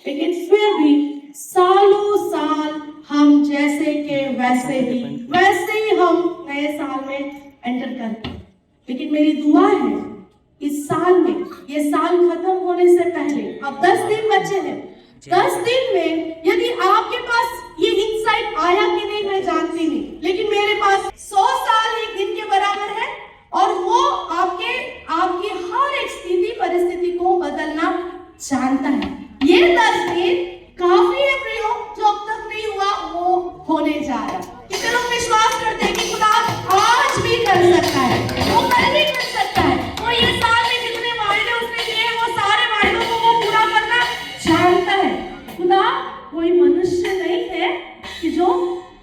लेकिन फिर भी सालों साल हम जैसे के वैसे ही हम नए साल में एंटर करते हैं। लेकिन मेरी दुआ है इस साल में, ये साल खत्म होने से पहले, अब 10 दिन बचे हैं, 10 दिन में यदि आपके पास ये इंसाइट आया कि नहीं मैं जानती नहीं, लेकिन मेरे पास 100 साल एक दिन के बराबर है और वो आपकी हर एक स्थिति परिस्थिति को बदलना जानता है। ये 10 दिन काफी है प्रयोग, जो अब तक नहीं हुआ वो होने जा रहा है। कितने लोग विश्वास करते हैं कि खुदा आज भी कर सकता है, वो कल भी कर सकता है, वो ये साल में जितने वायदे उसने दिए हैं वो सारे वायदों को वो पूरा करना जानता है। खुदा कोई मनुष्य नहीं है कि जो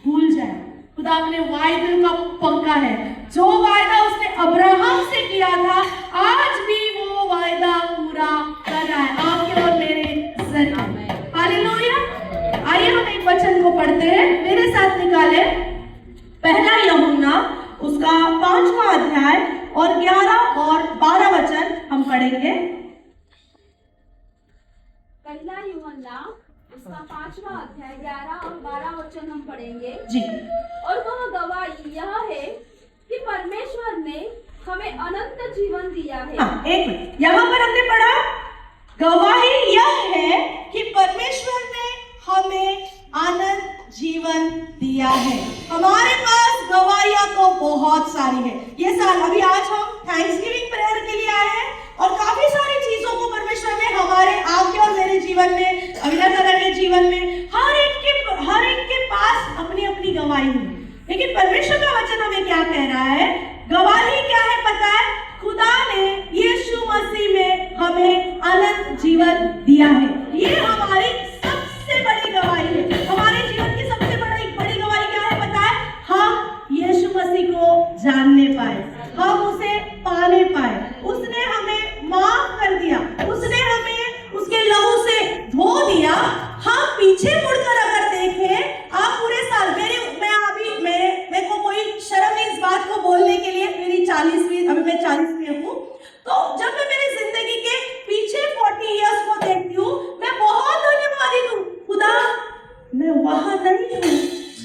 भूल जाए। खुदा अपने वायदे का पक्का है। जो वायदा उसने अब्राहम से किया था आज भी वो वायदा पूरा कर रहा है आपके और मेरे जरिए। हालेलुया। आइए हम एक वचन को पढ़ते हैं, मेरे साथ निकाले पहला यूहन्ना उसका 5वां अध्याय और 11 और 12 वचन हम पढ़ेंगे। पहला यूहन्ना उसका 5वां अध्याय 11 और 12 वचन हम पढ़ेंगे जी। और वह गवाही यह है कि परमेश्वर ने हमें अनंत जीवन दिया है। एक मिनट, यहाँ पर हमने पढ़ा गवाही यह है कि परमेश्वर ने हमें अनंत जीवन दिया है। हमारे पास गवाहियां तो बहुत सारी है। ये साल अभी आज हम थैंक्सगिविंग प्रेयर के लिए आए हैं और काफी सारी चीजों को परमेश्वर ने हमारे आपके और मेरे जीवन में, अविनाश के जीवन में हर एक के पास अपनी अपनी गवाही है। लेकिन परमेश्वर का वचन हमें क्या कह रहा है? गवाही क्या है पता है? खुदा ने यीशु मसीह में हमें अनंत जीवन दिया है। ये हमारी सबसे बड़ी गवाही है। हमारे जीवन की सबसे बड़ी गवाही क्या है पता है? हम यीशु मसीह को जानने पाए, हम उसे पाने पाए। उसने हमें माफ कर दिया, उसने हमें उसके लहू से धो दिया। हम पीछे मुड़कर अगर देखें, आप पूरे साल मेरे को कोई शर्म नहीं इस बात को बोलने के लिए, मेरी 40वीं, अभी मैं 40 में हूँ, तो जब मैं मेरी जिंदगी के पीछे 40 इयर्स को देखती हूँ, मैं बहुत धन्यवादी हूँ। खुदा, मैं वहां नहीं हूँ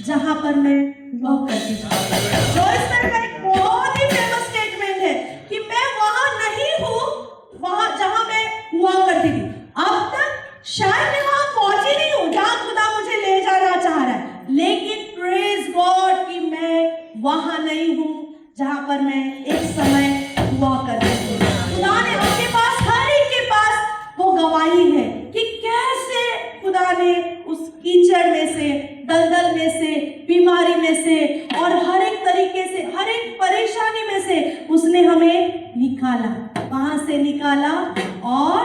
जहां पर मैं हुआ करती थी। जो इस तरह का एक बहुत ही फेमस स्टेटमेंट है कि मैं वहां नहीं हूँ वहां जहां मैं हुआ करती थी। अब तक शायद मैं वहां पहुंची नहीं हूँ जहां खुदा मुझे ले जाना चाह रहा है, लेकिन प्रेज गॉड कि मैं वहां नहीं हूँ जहां पर मैं एक समय हुआ करती थी। खुदा ने आपके पास, हर एक के पास वो गवाही है कि कैसे खुदा ने उस कीचड़ में से, दलदल में से, बीमारी में से और हर एक तरीके से, हर एक परेशानी में से उसने हमें निकाला, वहां से निकाला और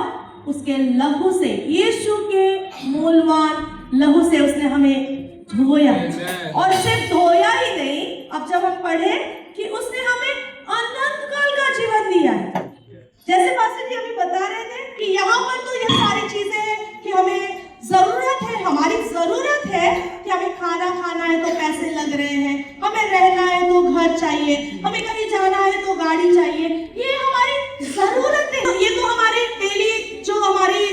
उसके लहू से, यीशु के मूल्यवान लहू से उसने हमें धोया। और सिर्फ धोया ही नहीं, अब जब हम पढ़े कि उसने हमें अनंत काल का जीवन दिया है। जैसे पास्टर जी अभी बता रहे थे कि यहाँ पर तो ये सारी चीजें हैं कि हमें जरूरत है, हमारी जरूरत है कि हमें खाना खाना है तो पैसे लग रहे हैं, हमें रहना है तो घर चाहिए, हमें कहीं जाना है तो गाड़ी चाहिए। ये हमारी जरूरत है, ये तो हमारी डेली जो हमारी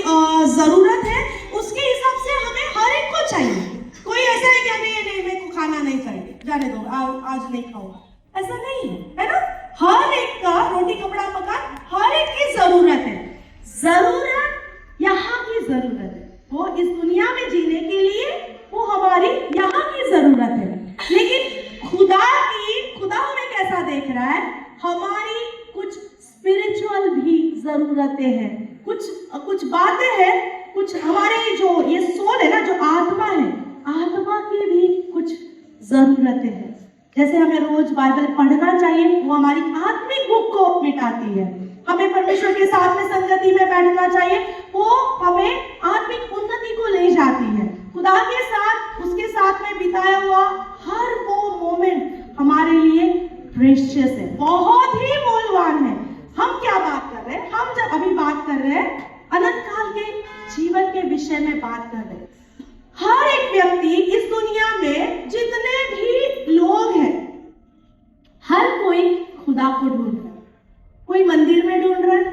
जरूरत है उसके हिसाब से हमें हर एक को चाहिए। कोई ऐसा है क्या नहीं मेरे को खाना नहीं चाहिए, जाने दो, आज नहीं खाऊंगा, ऐसा नहीं है ना? हर एक का रोटी कपड़ा मकान हर एक की जरूरत है। जरूरत यहाँ की जरूरत है, वो इस दुनिया में जीने के लिए वो हमारी यहाँ की जरूरत है। लेकिन खुदा हमें कैसा देख रहा है? हमारी कुछ स्पिरिचुअल भी जरूरतें हैं, कुछ बातें हैं, कुछ हमारे जो ये सोल है ना, जो आत्मा है, आत्मा की भी कुछ जरूरतें हैं। जैसे हमें रोज बाइबल पढ़ना चाहिए, वो हमारी आत्मिक भूख को मिटाती है। हमें परमेश्वर के साथ में संगति में बैठना चाहिए, वो हमें आत्मिक उन्नति को ले जाती है। खुदा के साथ, उसके साथ में बिताया हुआ हर वो मोमेंट हमारे लिए प्रेशियस है, बहुत ही मूल्यवान है। हम क्या बात कर रहे हैं? हम जब अभी बात कर रहे हैं अनंत काल के जीवन के विषय में बात कर रहे हैं। हर एक व्यक्ति इस दुनिया में, जितने भी लोग हैं, हर कोई खुदा को ढूंढ रहा है। कोई मंदिर में ढूंढ रहा है,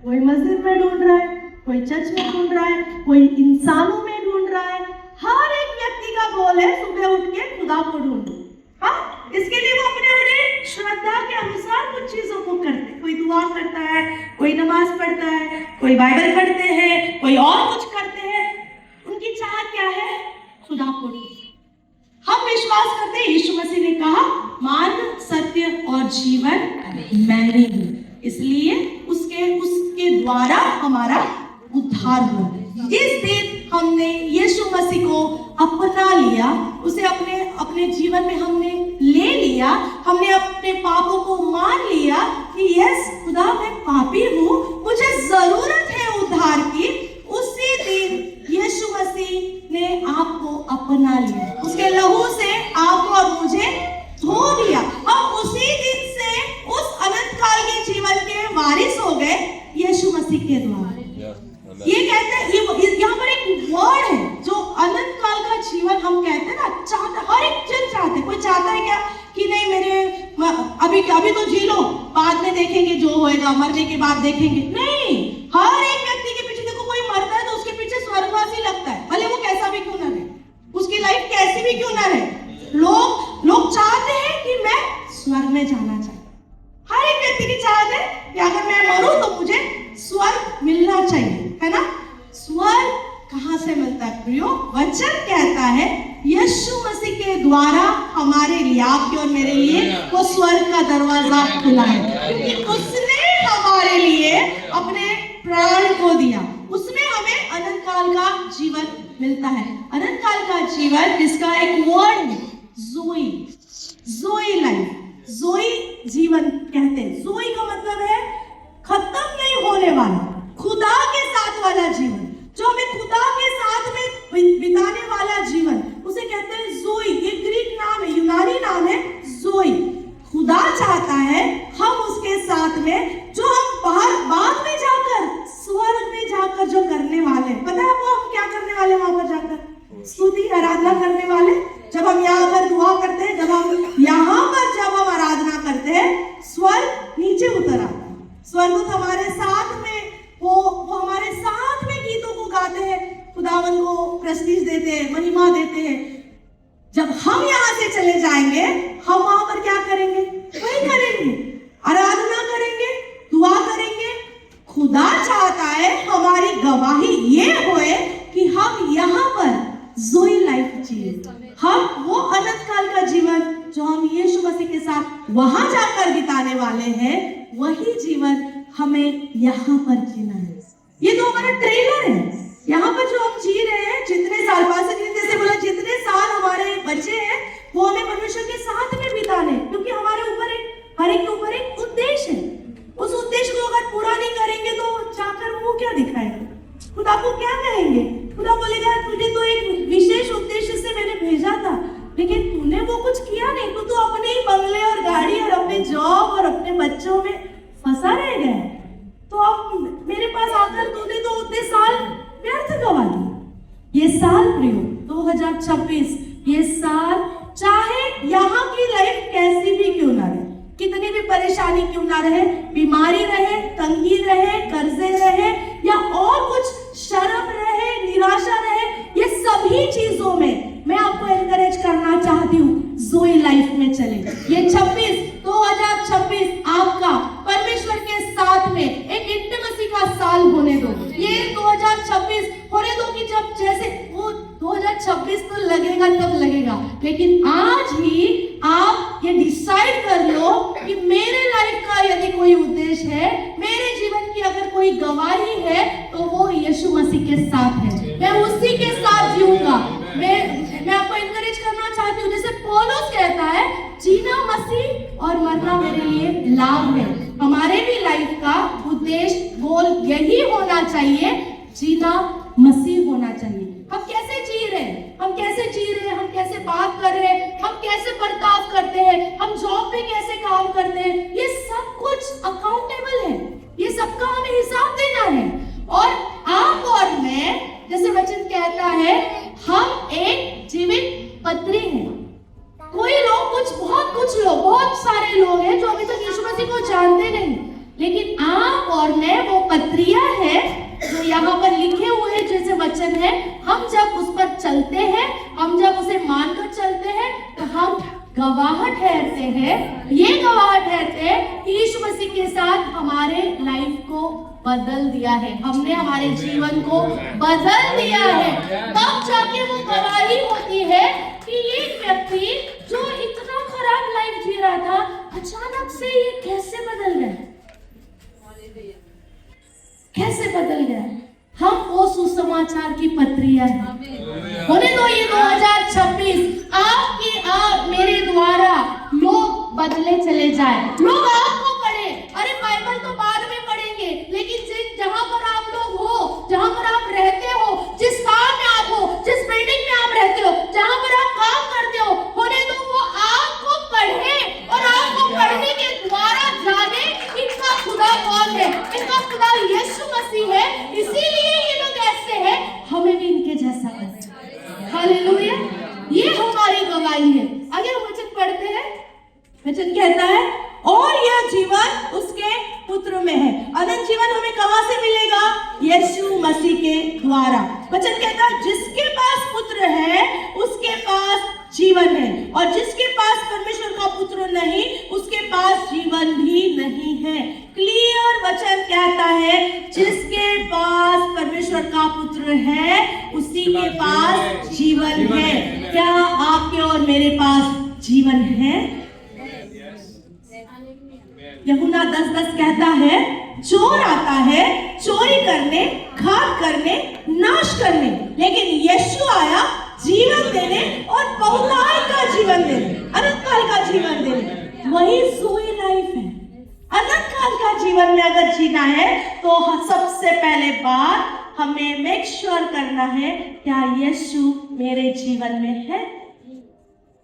कोई मस्जिद में ढूंढ रहा है, कोई चर्च में ढूंढ रहा है, कोई इंसानों में ढूंढ रहा है। हर एक व्यक्ति का गोल है सुबह उठ के खुदा को ढूंढो। हाँ, इसके लिए वो अपने अपने श्रद्धा के अनुसार कुछ चीजों को करते हैं। कोई दुआ करता है, कोई नमाज पढ़ता है, कोई बाइबल पढ़ते हैं, कोई और कुछ करते हैं। उनकी चाहत क्या है? खुदा को ढूंढो। हम विश्वास करते हैं, यीशु मसीह ने कहा मार्ग, सत्य और जीवन मैं ही हूँ, इसलिए उसके द्वारा हमारा उद्धार हुआ। जिस दिन हमने यीशु मसीह को अपना लिया, उसे अपने जीवन में हमने ले लिया, हमने अपने पापों को मान लिया कि यस खुदा मैं पापी हूँ, मुझे जरूरत है उद्धार की, उसी दिन यीशु मसीह ने आपको अपना लिया, उसके लहू से आपको और मुझे धो दिया। हम उसी दिन से उस अनंत काल के जीवन के वारिस हो गए यीशु मसीह के द्वारा। ये कहते हैं, यहाँ पर एक वर्ड है जो अनंत काल का जीवन हम कहते हैं ना, चाहते हर एक जन चाहते। कोई चाहता है क्या कि नहीं मेरे अभी तो जी लो, बाद में देखेंगे जो होएगा, मरने के बाद देखेंगे? नहीं, हर एक व्यक्ति के पीछे देखो, कोई मरता है तो उसके पीछे स्वर्गवासी लगता है, भले वो कैसा भी क्यों ना रहे, उसकी लाइफ कैसी भी क्यों ना रहे। लोग चाहते हैं कि मैं स्वर्ग में जाना चाहता। हर एक व्यक्ति की चाहत है कि अगर मैं मरूं तो मुझे स्वर्ग मिलना चाहिए, है ना? स्वर्ग कहां से मिलता है प्रियो? वचन कहता है यीशु मसीह के द्वारा हमारे लिए, आपके और मेरे लिए वो स्वर्ग का दरवाजा खुला है, क्योंकि उसने हमारे लिए अपने प्राण को दिया। उसमें हमें अनंत काल का जीवन मिलता है। अनंत काल का जीवन, जिसका एक वर्ड है जोई लाइफ, जोई जीवन कहते हैं। जोई का मतलब है खत्म नहीं होने वाला, खुदा के साथ वाला जीवन, जो हमें खुदा के साथ में बिताने वाला जीवन, उसे कहते हैं जोई। ये ग्रीक नाम है, यूनानी नाम है जोई। खुदा चाहता है हम उसके साथ में, जो हम बाद में जाकर स्वर्ग में जाकर जो करने वाले हैं, पता है आपको हम क्या करने वाले वहां पर जाकर? स्तुति आराधना करने वाले। जब हम यहाँ पर दुआ करते हैं, जब हम आराधना करते हैं, स्वर्ग नीचे उतर आता है। स्वर्गदूत हमारे साथ में वो हमारे साथ में गीतों को गाते हैं, खुदावन को प्रेस्टीज देते हैं, महिमा देते हैं। जब हम यहाँ से चले जाएंगे, हम वहां पर क्या करेंगे? वही करेंगे, आराधना करेंगे, दुआ करेंगे। खुदा चाहता है हमारी गवाही ये होए कि हम यहाँ पर जोई लाइफ जिए, हम वो अनंत काल का जीवन जो हम यीशु मसीह के साथ वहां जाकर बिताने वाले हैं, वही जीवन हमें यहाँ पर जीना है। ये तो हमारा ट्रेलर है। यहाँ पर जो हम जी रहे हैं, जितने साल, पास्टर जी ने जैसे बोला, जितने साल हमारे बचे हैं वो हमें परमेश्वर के साथ में बिताने, क्योंकि हमारे ऊपर हर एक के ऊपर एक उद्देश्य है। उस उद्देश्य को अगर पूरा नहीं करेंगे तो जाकर वो क्या दिखाएंगे? खुदा को क्या कहेंगे? खुदा बोलेगा तुझे तो एक विशेष उद्देश्य से मैंने भेजा था, लेकिन तूने वो कुछ किया नहीं, तो अपने ही बंगले और गाड़ी और अपने जॉब और अपने बच्चों में फंसा रह गया। तो अब मेरे पास आकर तूने तो उतने साल व्यर्थ गवा दिए। ये साल प्रियो 2026, ये साल चाहे यहाँ की लाइफ कैसी भी क्यों ना रहे, कितनी भी परेशानी क्यों ना रहे, बीमारी रहे, तंगी रहे, कर्जे रहे, या और कुछ शर्म रहे, निराशा रहे, ये सभी चीजों में मैं आपको एनकरेज करना चाहती हूँ, जोई लाइफ में चले। ये 2026 आपका परमेश्वर के साथ में एक इंटिमेसी का साल होने दो। ये 2026 होने दो कि जब जैसे वो 2026 तो लगेगा तब लगेगा, लेकिन आज ही आप ये डिसाइड कर लो कि मेरे लाइफ का यदि कोई उद्देश्य है, मेरे जीवन की अगर कोई गवाही है, तो वो यीशु मसीह के साथ है। मैं उसी के साथ जीऊंगा। मैं आपको एनकरेज करना चाहती हूँ, जैसे पौलुस कहता है, जीना मसीह और मरना मेरे लिए लाभ है। हमारे भी लाइफ का उद्देश्य, गोल यही होना चाहिए, जीना मसीह होना चाहिए। हम कैसे जी रहे हैं, हम कैसे जी रहे हैं, हम कैसे बात कर रहे हैं, हम कैसे बर्ताव करते हैं, हम जॉब पे कैसे काम करते हैं, ये सब कुछ अकाउंटेबल है, ये सबका हमें हिसाब देना है। और आप और मैं, जैसे वचन कहता है, हम एक जीवित पत्री हैं। कोई लोग बहुत सारे लोग हैं जो अभी तक यीशु मसीह को जानते नहीं, लेकिन आप और मैं वो पत्रियां हैं जो यहाँ पर लिखे हुए जैसे वचन है, हम जब उस पर चलते हैं, हम जब उसे मानकर चलते हैं, तो हम गवाह ठहरते हैं। ये गवाह ठहरते हैं कि यीशु मसीह के साथ हमारे लाइफ को बदल दिया है, हमने हमारे जीवन को बदल दिया है। तब जाके वो गवाही होती है कि ये व्यक्ति जो इतना खराब लाइफ जी रहा था, अचानक से ये कैसे बदल गया, कैसे बदल गया। हम वो सुसमाचार की पत्रियां हैं। होने दो ये 2026 आप मेरे द्वारा लोग बदले चले जाए, लोग आपको पढ़े। अरे बाइबल तो बाद में पढ़ेंगे, लेकिन जहां पर आप लोग हो, जहां पर आप रहते हो, जिस काम में आप हो, जिस बिल्डिंग में आप रहते हो, जहां पर आप काम करते हो, होने दो वो आपको पढ़े और आपको पढ़ने के द्वारा जाने इनका खुदा कौन है, इनका खुदा यीशु मसीह है। इसीलिए ये लोग ऐसे हैं, हमें भी इनके जैसा करना। हालेलुया, ये हमारी गवाही है। आगे हम वचन पढ़ते हैं। वचन कहता है, और यह जीवन उसके पुत्र में है। अनंत जीवन हमें कहां से मिलेगा? यीशु मसीह के द्वारा। वचन कहता है, जिसके पास पुत्र है उसके पास जीवन है, और जिसके पास परमेश्वर का पुत्र नहीं उसके पास जीवन भी नहीं है। क्लियर वचन कहता है, जिसके पास परमेश्वर का पुत्र है उसी के पास जीवन है। क्या आपके और मेरे पास जीवन है? यूहन्ना 10:10 कहता है, चोर आता है चोरी करने, घात करने, नाश करने, लेकिन यीशु आया जीवन देने और बहुतायत का जीवन देने, अनंत काल का जीवन देने। वही जोई लाइफ है। अनंत काल का जीवन में अगर जीना है तो सबसे पहले बात हमें मेक श्योर करना है, क्या यीशु मेरे जीवन में है?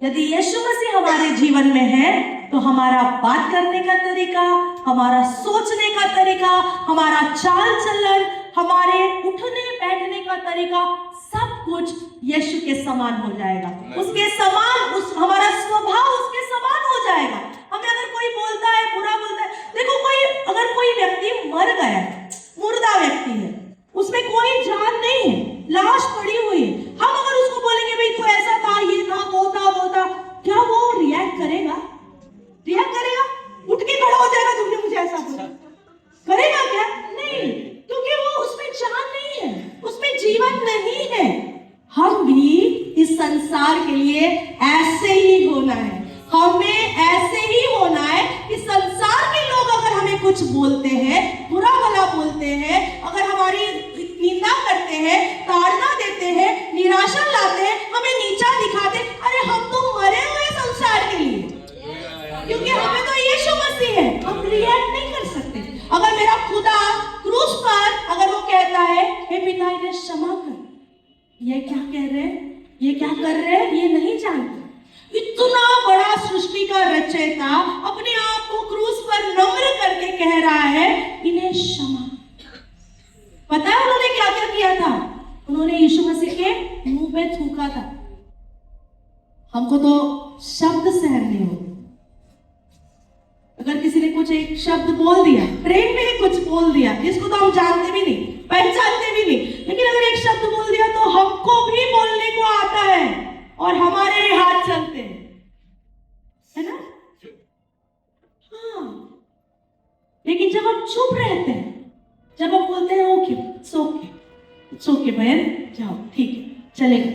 यदि यीशु मसीह हमारे जीवन में है तो हमारा बात करने का तरीका, हमारा सोचने का तरीका, हमारा चाल चलन, हमारे उठने बैठने का तरीका, सब कुछ यीशु के समान हो जाएगा। उसके समान, हमारा स्वभाव उसके समान हो जाएगा। हमें अगर कोई बोलता है, बुरा बोलता है, देखो अगर कोई व्यक्ति मर गया है, मुर्दा व्यक्ति है, उसमें कोई जान नहीं है, लाश पड़ी हुई है, हम अगर उसको बोलेंगे भाई तो ऐसा था, ये था, वो था, क्या वो रिएक्ट करेगा? रिएक्ट करेगा? उठ के खड़ा हो जाएगा, तुमने मुझे ऐसा बोला, करेगा क्या? नहीं, क्योंकि वो उसमें जान नहीं है, उसमें जीवन नहीं है। हम भी इस संसार के लिए ऐसे ही होना है, हमें ऐसे ही होना है कि संसार के लोग अगर हमें कुछ बोलते हैं, बुरा भला बोलते हैं, अगर हमारी निंदा करते हैं, ताड़ना देते हैं, निराशा लाते हैं, हमें नीचा दिखाते, अरे हम तो मरे हुए संसार के लिए, क्योंकि हमें तो यीशु मसीह है, हम रिएक्ट नहीं कर सकते। अगर मेरा खुदा क्रूस पर अगर वो कहता है, हे पिता इन्हें क्षमा कर, ये क्या कह रहे हैं, ये क्या कर रहे हैं, ये नहीं जानते। इतना बड़ा सृष्टि का रचयिता अपने आप को क्रूस पर नम्र करके कह रहा है, इन्हें क्षमा। पता है उन्होंने क्या क्या किया था? उन्होंने यीशु मसीह के मुंह पे थूका था। हमको तो शब्द सहन नहीं होते। अगर किसी ने कुछ एक शब्द बोल दिया, ट्रेन में ही कुछ बोल दिया, जिसको तो हम जानते भी नहीं, पहचानते भी नहीं, लेकिन अगर एक शब्द बोल दिया तो हमको भी बोलने को आता है और हमारे भी हाथ चलते हैं, है ना? हाँ, लेकिन जब हम चुप रहते हैं, जब हम बोलते हैं ओके सोके बहन जाओ, ठीक है, चलेगा,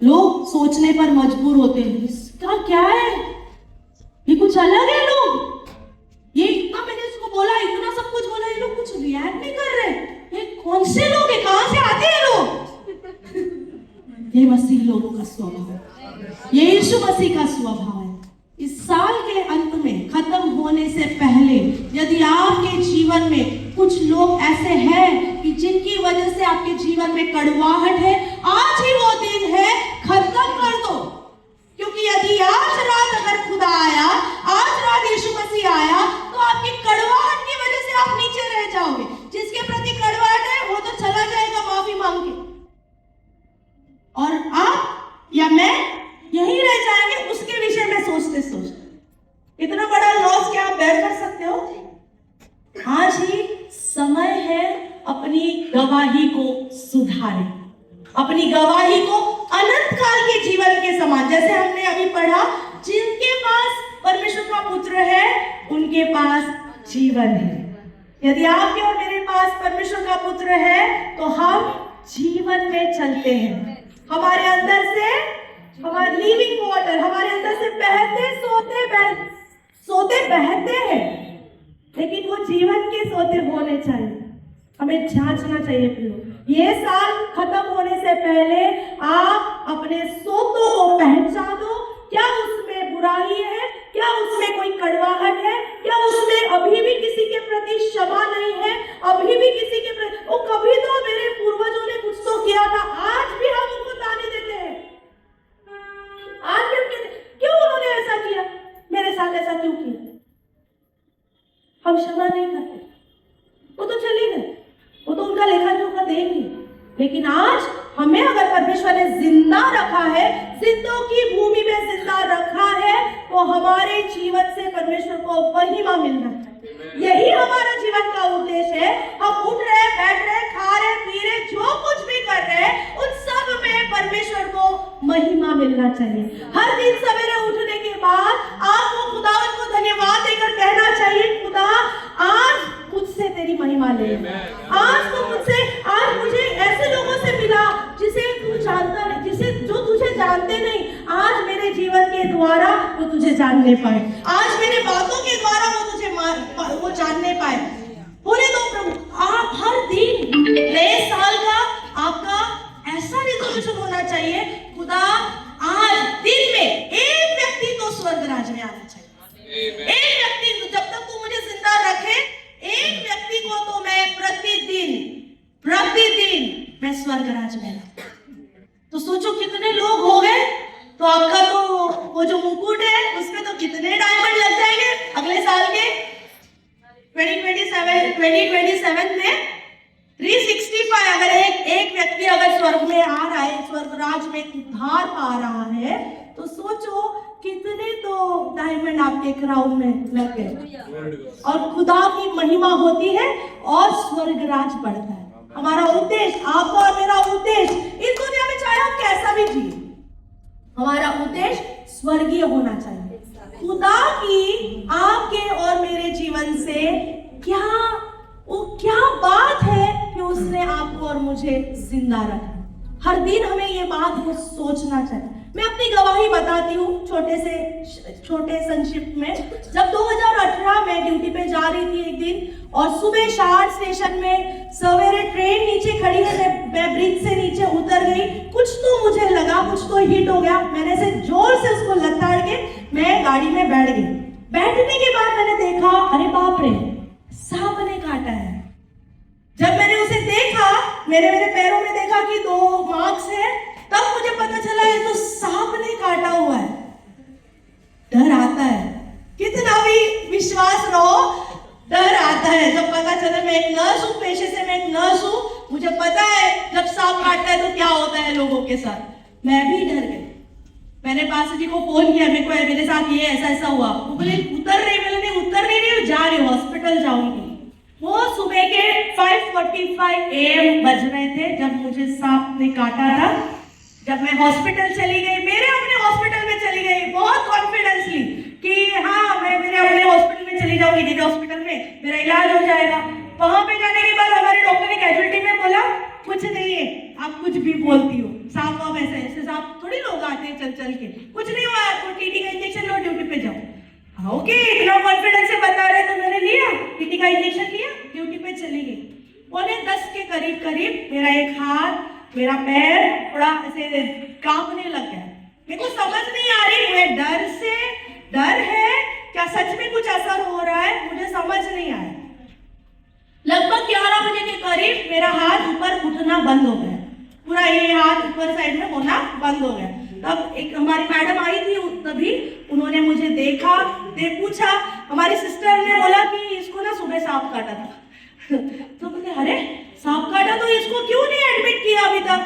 लोग सोचने पर मजबूर होते हैं, इसका क्या है, ये कुछ अलग है। लोग ये इतना मैंने इसको बोला, इतना सब कुछ बोला, ये लोग कुछ रिएक्ट नहीं कर रहे, ये कौन से लोग हैं, कहां से आते हैं लोग? ये मसीह लोगों का स्वभाव है, ये यीशु मसीह का स्वभाव है। इस साल के अंत में खत्म होने से पहले यदि आपके जीवन में कुछ लोग ऐसे हैं कि जिनकी वजह से आपके जीवन में कड़वाहट है, आज ही वो दिन है, खत्म कर दो। क्योंकि यदि आज रात अगर खुदा आया, आज रात यीशु मसीह आया, तो आपकी कड़वाहट की वजह से आप नीचे रह जाओगे। जिसके प्रति कड़वाहट है वो तो चला जाएगा माफी मांग के, और आप या मैं यही रह जाएंगे उसके विषय में सोचते सोचते। इतना बड़ा लॉस क्या आप बेयर कर सकते हो? आज ही समय है अपनी गवाही सुधारें, अपनी गवाही को अनंत काल के जीवन के समान, जैसे हमने अभी पढ़ा, जिनके पास परमेश्वर का पुत्र है उनके पास जीवन है। यदि आपके और मेरे पास परमेश्वर का पुत्र है तो हम जीवन में चलते हैं। हमारे अंदर से हमारे लिविंग वाटर हमारे अंदर से बहते सोते बहते हैं, लेकिन वो जीवन के सोते होने चाहिए। हमें जांचना चाहिए प्रियो। ये साल खत्म होने से पहले आप अपने सोतों को पहचानो, क्या उसमें बुराई है, क्या उसमें कोई कड़वाहट है, क्या उसमें अभी भी किसी के प्रति क्षमा नहीं है, अभी भी किसी के प्रति, वो कभी तो मेरे पूर्वजों ने कुछ तो किया था, आज भी हम उनको ताने देते हैं। आज भी हम कहते क्यों उन्होंने ऐसा किया, मेरे साथ ऐसा क्यों किया, हम क्षमा नहीं करते। वो तो चले गए, वो तो उनका लेखा जोखा देंगे, लेकिन आज हमें अगर परमेश्वर ने जिंदा रखा है, जिंदों की भूमि में जिंदा रखा है, तो हमारे जीवन से परमेश्वर को महिमा मिलना चाहिए। यही हमारा जीवन का उद्देश्य है। हम उठ रहे, बैठ रहे, खा रहे, पी रहे, जो कुछ भी कर रहे हैं, उन सब में परमेश्वर को महिमा मिलना चाहिए। हर दिन सवेरे उठने के बाद आपको खुदावंद को धन्यवाद देकर कहना चाहिए, खुदा आज मुझसे तेरी महिमा ले, आज तो मुझसे, आज मुझे ऐसे लोगों से मिला जिसे तू जानता नहीं, जिसे जो तुझे जानते नहीं, आज मेरे जीवन के द्वारा वो तुझे जानने पाए, आज मेरे बातों के द्वारा वो तुझे वो जानने पाए। बोले तो प्रभु, आप हर दिन नए साल का आपका ऐसा रिजोल्यूशन होना चाहिए, खुदा आज दिन में एक व्यक्ति तो स्वर्ग राज में आना चाहिए। एक व्यक्ति, जब तक तू मुझे जिंदा रखे, एक व्यक्ति को तो मैं प्रतिदिन मैं स्वर्ग राज में लाऊं। तो सोचो कितने लोग हो गए, तो आपका तो वो जो मुकुट है उसमें तो कितने डायमंड लग जाएंगे अगले साल के 2027 में 365। अगर एक व्यक्ति अगर स्वर्ग में आ रहा है, स्वर्ग राज में उद्धार पा रहा है, तो सोचो कितने तो डायमंड आपके क्राउन में लग गए, और खुदा की महिमा होती है और स्वर्ग राज बढ़ता है। हमारा उद्देश्य, आपका और मेरा उद्देश्य, इस दुनिया में चाहे हम कैसा भी जिए, हमारा उद्देश्य स्वर्गीय होना चाहिए। खुदा की आपके और मेरे जीवन से क्या बात है कि उसने आपको और मुझे जिंदा रखा। हर दिन हमें ये बात को सोचना चाहिए। मैं अपनी गवाही बताती हूँ छोटे संक्षिप्त में। जब 2018 में ड्यूटी पे जा रही थी एक दिन, और सुबह शहर स्टेशन में सवेरे ट्रेन नीचे खड़ी है, मैं ब्रिज से नीचे उतर गई, कुछ तो मुझे लगा, कुछ तो हिट हो गया, मैंने से जोर से उसको लताड़ के मैं गाड़ी में बैठ गई। बैठने के बाद मैंने देखा, अरे बाप रे, सांप ने काटा है। जब मैंने उसे देखा, मेरे पैरों में देखा कि 2 मार्क्स है, तब मुझे पता चला ये तो सांप ने काटा हुआ है। डर आता है, कितना भी विश्वास रहो, डर आता है। जब पता चला, मैं एक नर्स हूँ, पेशे से मैं एक नर्स हूँ, मुझे पता है जब सांप काटता है तो क्या होता है लोगों के साथ। मैं भी डर गई। मैंने पास जी को फोन किया, मेरे साथ ये ऐसा हुआ। वो बोले उतर नहीं रही, जा रही, हॉस्पिटल जाऊंगी। वो सुबह के 5:45 AM बज रहे थे जब मुझे सांप ने काटा था। जब मैं हॉस्पिटल चली गई, मेरे अपने हॉस्पिटल में चली गई, बहुत कॉन्फिडेंसली कि हाँ मैं मेरे अपने हॉस्पिटल में चली जाऊंगी, दिव्य हॉस्पिटल में मेरा इलाज हो जाएगा। वहां पे जाने के बाद हमारे डॉक्टर ने कैजुअलिटी में बोला, कुछ नहीं है, आप कुछ भी बोलती हो, सांप वाप ऐसे सांप थोड़ी लोग आते हैं चल के, कुछ नहीं हुआ, आपको टीटी का इंजेक्शन लो, ड्यूटी पे जाओ। ओके, इतना कॉन्फिडेंस से बता रहे तो मैंने लिया, टीटी का इंजेक्शन लिया, ड्यूटी पे चली गई। 9:45 के करीब मेरा एक हाथ, मेरा पैर थोड़ा ऐसे कांपने लग गया। मेरे को समझ नहीं आ रही, मैं डर है क्या सच में कुछ असर हो रहा है, मुझे समझ नहीं आया। लगभग 11 बजे के करीब मेरा हाथ ऊपर उठना बंद हो गया, पूरा ये हाथ ऊपर साइड में होना बंद हो गया। तब एक हमारी मैडम आई थी, तभी उन्होंने मुझे देखा, पूछा, हमारी सिस्टर ने बोला कि इसको ना सुबह सांप काटा था। तो बोले अरे सांप काटा तो इसको क्यों नहीं एडमिट किया अभी तक।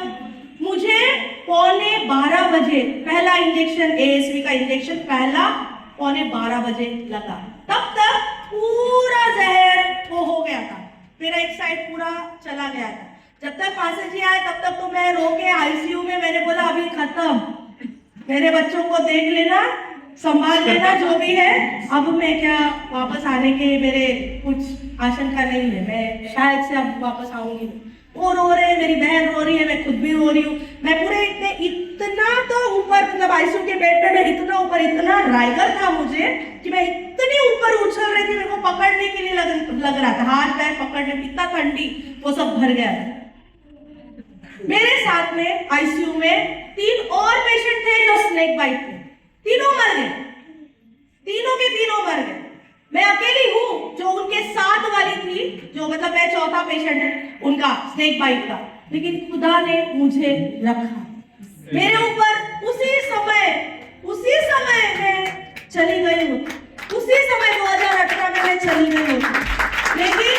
मुझे 11:15 बजे पहला इंजेक्शन, ASV का इंजेक्शन पहला 11:15 बजे लगा। तब तक पूरा जहर वो हो गया था, मेरा एक साइड पूरा चला गया था। जब तक पासे जी आए तब तक तो मैं रो के आईसीयू में, मैंने बोला अभी खत्म, मेरे बच्चों को देख लेना, संभाल लेना जो भी है, अब मैं क्या वापस आने के मेरे कुछ आशंका नहीं है, मैं शायद से अब वापस आऊंगी। वो रो रहे हैं, मेरी बहन रो रही है, मैं खुद भी रो रही हूँ। मैं पूरे इतना तो ऊपर, मतलब आईसीयू के बेड पे मैं इतना ऊपर, इतना राइगर था मुझे कि मैं इतनी ऊपर उछल रही थी, मेरे को पकड़ने के लिए लग रहा था, हाथ पैर पकड़ने, इतना ठंडी वो सब भर गया था। मेरे साथ में आईसीयू में 3 और पेशेंट थे जो स्नेक बाइट थे, तीनों मर गए, तीनों के तीनों मर गए। मैं अकेली हूँ जो उनके साथ वाली थी, जो मतलब मैं चौथा पेशेंट है उनका स्नेक बाइट का, लेकिन खुदा ने मुझे रखा मेरे ऊपर। उसी समय मैं चली गई हूँ, उसी समय 2018 में मैं चली गई हूँ, लेकिन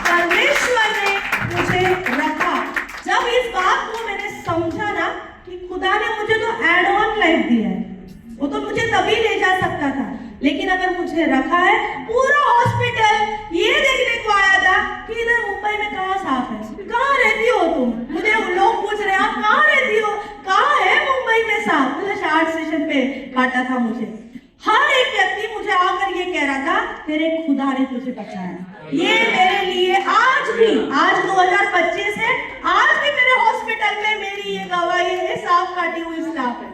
परमेश्वर ने मुझे रखा। जब इस बात को मैंने समझा ना कि खुदा ने मुझे तो एड ऑन लाइफ दिया है, वो तो मुझे तभी ले जा सकता था, लेकिन अगर मुझे रखा है, पूरा हॉस्पिटल ये देखने को आया था कि इधर मुंबई में कहाँ सांप है, कहाँ रहती हो तुम, मुझे लोग पूछ रहे हैं आप कहाँ रहती हो, कहाँ है मुंबई में सांप, मतलब शार्ट सेशन पे काटा था मुझे। हर एक व्यक्ति मुझे आकर ये कह रहा था तेरे खुदा ने तुझे बचाया। ये मेरे लिए आज 2025 है, आज भी मेरे हॉस्पिटल में मेरी ये गवाही है, सांप काटी हुई स्टाफ है,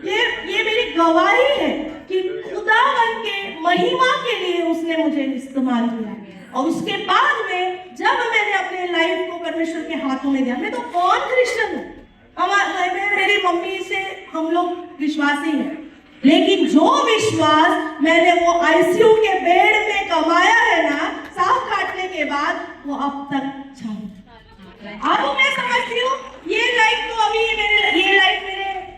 ये मेरी गवाही है कि खुदावन के महिमा के लिए उसने मुझे इस्तेमाल किया। और उसके बाद में जब मैंने अपने लाइफ को परमेश्वर के हाथों में दिया, मैं तो कौन क्रिश्चियन हूँ, मेरी मम्मी से हम लोग विश्वासी हैं, लेकिन जो विश्वास मैंने वो आईसीयू के बेड में कमाया है ना, सांप काटने के बाद, वो अब तक छा। अब मैं समझती हूँ ये लाइफ तो अभी ये लाइफ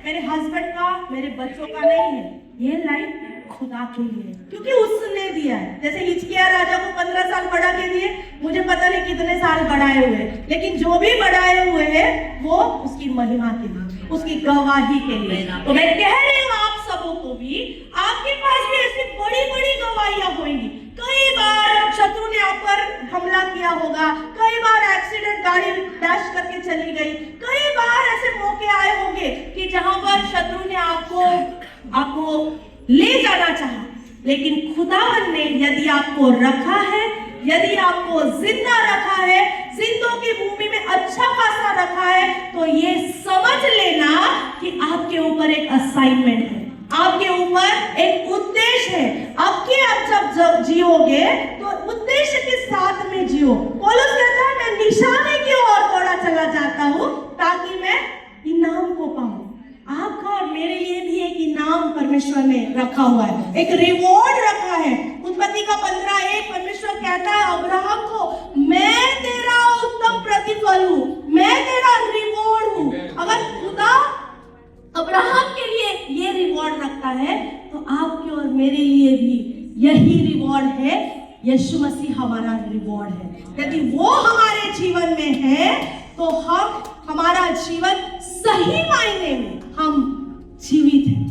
मेरे हस्बैंड का, मेरे बच्चों का नहीं है, ये लाइफ खुदा के लिए, क्योंकि उसने दिया है। जैसे हिजकिय्याह राजा को 15 साल बढ़ा के दिए, मुझे पता नहीं कितने साल बढ़ाए हुए, लेकिन जो भी बढ़ाए हुए हैं वो उसकी महिमा के लिए, उसकी गवाही के लिए। तो मैं कह रही हूँ आप सबों को भी, आपके पास भी ऐसी बड़ी बड़ी गवाहियां होंगी। कई बार शत्रु ने आप पर हमला किया होगा, कई बार एक्सीडेंट, गाड़ी डैश करके चली गई, कई बार ऐसे मौके आए होंगे कि जहां पर शत्रु ने आपको ले जाना चाहा, लेकिन खुदावन ने यदि आपको रखा है, यदि आपको जिंदा रखा है, जिंदों की भूमि में अच्छा खासा रखा है, तो ये समझ लेना कि आपके ऊपर एक असाइनमेंट है, आपके ऊपर एक उद्देश्य है। आप जब जियोगे तो उद्देश्य के साथ में जियो। पौलुस कहता है मैं निशाने की ओर दौड़ा चला जाता हूँ ताकि मैं इनाम को पाऊं। आपका और मेरे लिए भी एक इनाम परमेश्वर ने रखा हुआ है, एक रिवॉर्ड रखा है। उत्पत्ति का 15:1 परमेश्वर कहता है अब्राहम को, मैं तेरा उत्तम प्रतिफल हूँ, मैं तेरा रिवॉर्ड हूँ। अगर खुदा अब्राहम के लिए ये रिवॉर्ड रखता है तो आपके और मेरे लिए भी यही रिवॉर्ड है। यीशु मसीह हमारा रिवॉर्ड है। यदि वो हमारे जीवन में है तो हमारा जीवन सही मायने में हम जीवित हैं,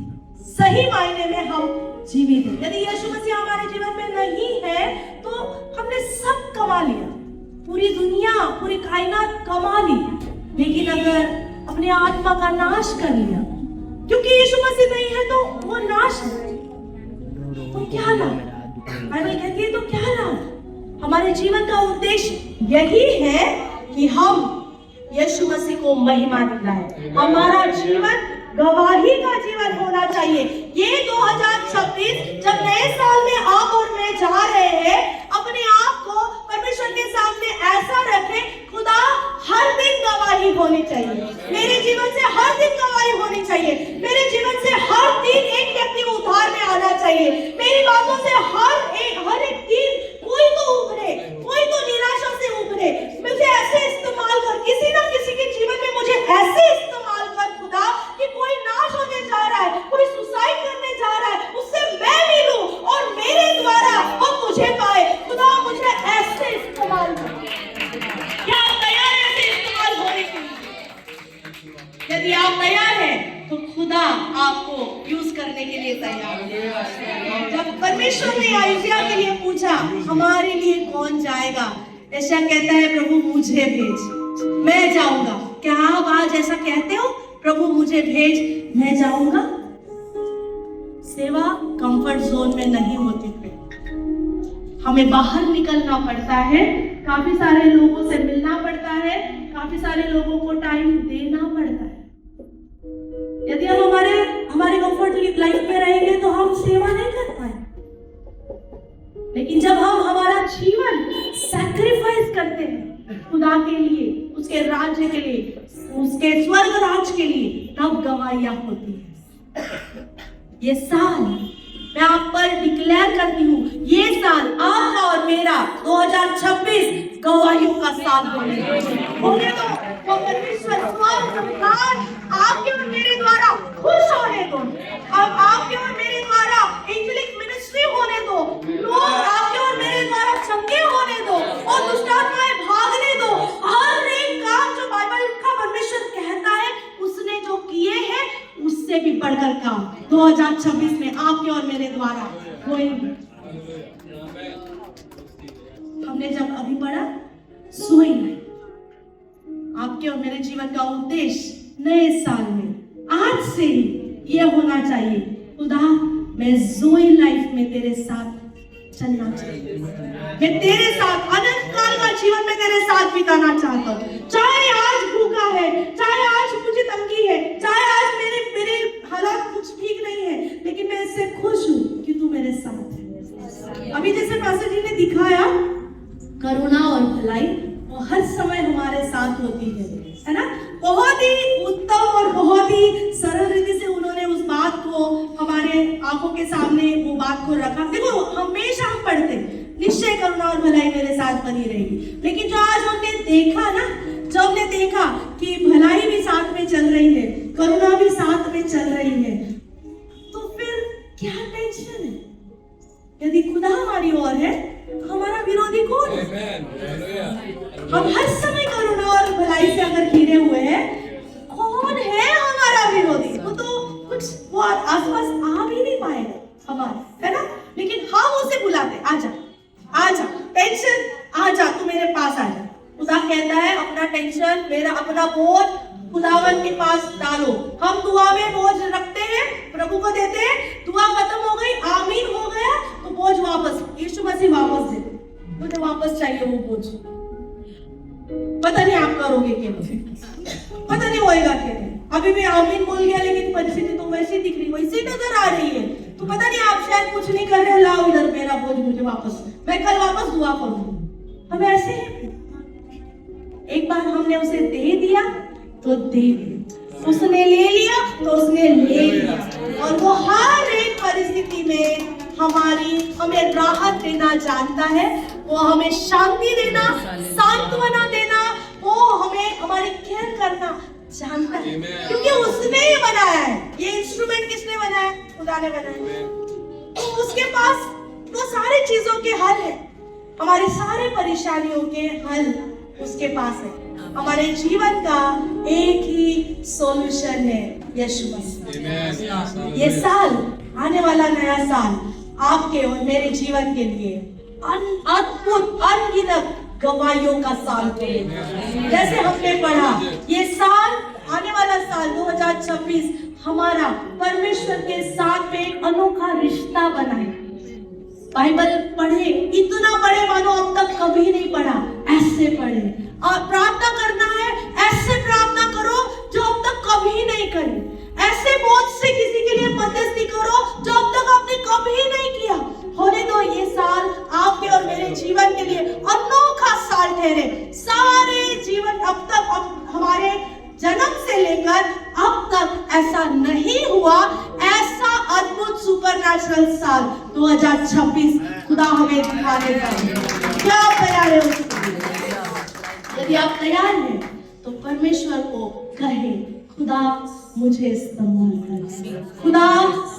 सही मायने में हम जीवित हैं। यदि यीशु मसीह हमारे जीवन में नहीं है तो हमने सब कमा लिया, पूरी दुनिया, पूरी कायनात कमा ली, लेकिन अगर अपने आत्मा का नाश कर लिया, क्योंकि यीशु मसीह नहीं है तो वो नाश है, तो क्या लाभ? बाइबल कहती है तो क्या लाभ? हमारे जीवन का उद्देश्य यही है कि हम यीशु मसीह को महिमा दिलाएं। हमारा जीवन गवाही का जीवन होना चाहिए। ये 2026 जब नए साल में आप और मैं जा रहे हैं, अपने आप को परमेश्वर के सामने ऐसा रखें, खुदा हर दिन गवाही होनी चाहिए, मेरे जीवन से हर दिन गवाही होनी चाहिए, मेरे जीवन से हर दिन एक व्यक्ति उद्धार में आना चाहिए, मेरी बातों से हर एक दिन कोई तो उभरे, कोई तो निराशा से उभरे। मुझे ऐसे इस्तेमाल कर, किसी ना किसी के जीवन में मुझे ऐसे इस्तेमाल कर खुदा कि कोई नाश होने जा रहा है, कोई सुसाइड करने जा रहा है, उससे मैं मिलूं और मेरे द्वारा वो मुझे पाए। खुदा मुझे ऐसे इस्तेमाल कर। क्या आप तैयार हैं ऐसे इस्तेमाल होने के लिए? यदि आप तैयार हैं तो खुदा आपको यूज करने के लिए तैयार है। जब परमेश्वर ने यशायाह के लिए पूछा हमारे लिए कौन जाएगा, यशायाह कहता है प्रभु मुझे भेज, मैं जाऊंगा। क्या आप आज ऐसा कहते हो, प्रभु मुझे भेज, मैं जाऊंगा? सेवा कंफर्ट जोन में नहीं होती है, हमें बाहर निकलना पड़ता है, काफी सारे लोगों से मिलना पड़ता है, काफी सारे लोगों को टाइम देना पड़ता है। यदि हम हमारे कंफर्ट लाइफ में रहेंगे तो हम सेवा नहीं कर पाए। लेकिन जब हम हमारा जीवन सैक्रिफाइस करते हैं खुदा के लिए, उसके राज्य के लिए, उसके स्वर्ग राज के लिए, तब गवाहियां होती है। ये साल मैं आप पर डिक्लेयर करती हूँ, ये साल आपका और मेरा 2026 गवाहियों का साल होने दो। वो परमेश्वर स्वर्ग आपके और मेरे द्वारा खुश होने दो। अब आपके और मेरे द्वारा एंजेलिक मिनिस्ट्री होने दो, लोग आपके और मेरे द्वारा चंगे होने दो और दुष्ट आत्माएं भागने दो। हर एक काम जो बाइबल का परमेश्वर कहता है, उसने जो किए हैं उससे भी बढ़कर काम 2026 में आपके और मेरे द्वारा होएंगे। हमने जब अभी पढ़ा सोई नहीं, आपके और मेरे जीवन का उद्देश्य नए साल में आज से ही ये होना चाहिए, खुदा मैं जोई लाइफ में तेरे साथ चलना चाहिए, मैं तेरे साथ अनंत काल का जीवन में तेरे साथ बिताना चाहता हूँ। चाहे आज भूखा है, चाहे आज मुझे तंगी है, चाहे आज मेरे हालात कुछ ठीक नहीं है, लेकिन मैं इससे खुश हूँ कि तू मेरे साथ है। अभी जैसे पास्टर जी ने दिखाया, करुणा और भलाई वो हर समय हमारे साथ होती है ना। बहुत ही उत्तम और बहुत ही सरल रीति से उन्होंने उस बात को हमारे आंखों के सामने वो बात को रखा। देखो, हमेशा हम पढ़ते निश्चय करुणा और भलाई मेरे साथ बनी रहेगी, लेकिन जो आज हमने देखा ना, जब हमने देखा कि भलाई भी साथ में चल रही है, करुणा भी साथ में चल रही है, तो फिर क्या टेंशन है? यदि खुदा हमारी ओर है, हमारा विरोधी कौन है? हम हर समय करुणा और भलाई से अगर घिरे हुए हैं, कौन है हमारा विरोधी? वो तो कुछ वो आसपास आ भी नहीं पाएगा हमारे, है ना। लेकिन हम उसे बुलाते, आजा आजा, टेंशन आजा, तू मेरे पास आजा। खुदा कहता है अपना टेंशन, मेरा अपना बोझ खुदावन के पास डालो। हम दुआ में बोझ रखते हैं, प्रभु को देते हैं, दुआ खत्म हो गई, आमीन हो गया, तो बोझ वापस यीशु मसीह वापस दे, मुझे वापस चाहिए वो बोझ। पता नहीं आप करोगे कि नहीं, पता नहीं होएगा कि नहीं। अभी भी आमीन बोल गया, लेकिन परिस्थिति तो वैसी दिख रही, वैसी नजर आ रही है, तो पता नहीं आप शायद कुछ नहीं कर रहे, लाओ इधर मेरा बोझ मुझे वापस, मैं कल वापस दुआ करूंगी। हम ऐसे हैं, एक बार हमने उसे दे दिया तो दे दिया, उसने ले लिया तो उसने ले लिया, और वो हर एक परिस्थिति में हमें राहत देना जानता है, वो हमें शांति देना, सांत्वना देना, वो हमें हमारी केयर करना जानता है, क्योंकि उसने ही बनाया है। ये इंस्ट्रूमेंट किसने बनाया? खुदा ने बनाया। तो उसके पास वो सारी चीजों के हल है, हमारी सारी परेशानियों के हल उसके पास है। हमारे जीवन का एक ही सॉल्यूशन है, यीशु मसीह। ये साल, आने वाला नया साल आपके और मेरे जीवन के लिए अद्भुत अनगिनत गवाहियों का साल है। जैसे हमने पढ़ा, ये साल, आने वाला साल 2026 हमारा परमेश्वर के साथ में एक अनोखा रिश्ता बनाए। बाइबल पढ़े, इतना पढ़े मानो अब तक कभी नहीं पढ़ा, ऐसे पढ़े। और प्रार्थना करना है, ऐसे प्रार्थना करो जो अब तक कभी नहीं करी। ऐसे मौत से किसी के लिए मध्यस्थी करो जो अब तक आपने कभी नहीं किया। होने दो ये साल आपके और मेरे जीवन के लिए अनोखा साल ठहरे। सारे जीवन अब तक, अब हमारे जन्म से लेकर अब तक ऐसा नहीं हुआ, ऐसा अद्भुत सुपरनैचुरल साल 2026 खुदा हमें दिखाने का है। क्या आप तैयार हैं उसके लिए? यदि आप तैयार हैं तो परमेश्वर को कहे, खुदा मुझे इस्तेमाल कर, खुदा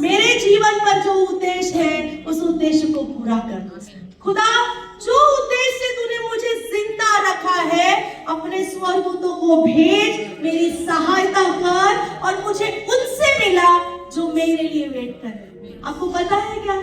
मेरे जीवन पर जो उद्देश्य है उस उद्देश्य को पूरा कर। खुदा जो उद्देश्य से तूने मुझे जिंदा रखा है, अपने स्वर्गदूतों को भेज, मेरी सहायता कर और मुझे उनसे मिला जो मेरे लिए वेट कर रहे हैं। आपको पता है क्या,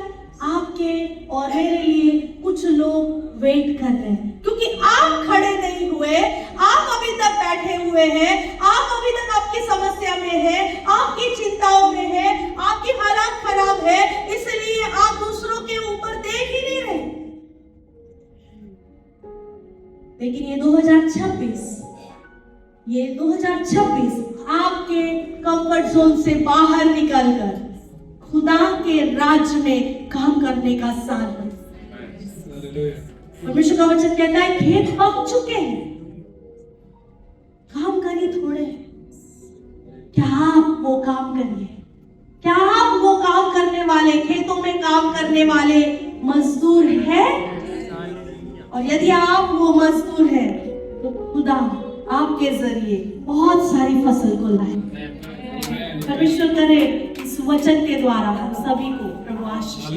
आपके और मेरे लिए कुछ लोग वेट कर रहे हैं, क्योंकि आप खड़े नहीं हुए, आप अभी तक बैठे हुए हैं, आप अभी तक आपकी समस्या में हैं, आपकी चिंताओं में हैं, आपकी हालात खराब है, इसलिए आप दूसरों के ऊपर देख ही नहीं रहे। लेकिन ये 2026 आपके कंफर्ट जोन से बाहर निकलकर खुदा के राज्य में काम करने का साल है। परमेश्वर का वचन कहता है खेत पक चुके हैं, काम करिए थोड़े। क्या आप वो काम करिए? क्या आप वो काम करने वाले, खेतों में काम करने वाले मजदूर हैं? और यदि आप वो मजदूर हैं तो खुदा आपके जरिए बहुत सारी फसल को लाए। परमेश्वर करे इस वचन के द्वारा हम सभी को प्रभु आशीष दे।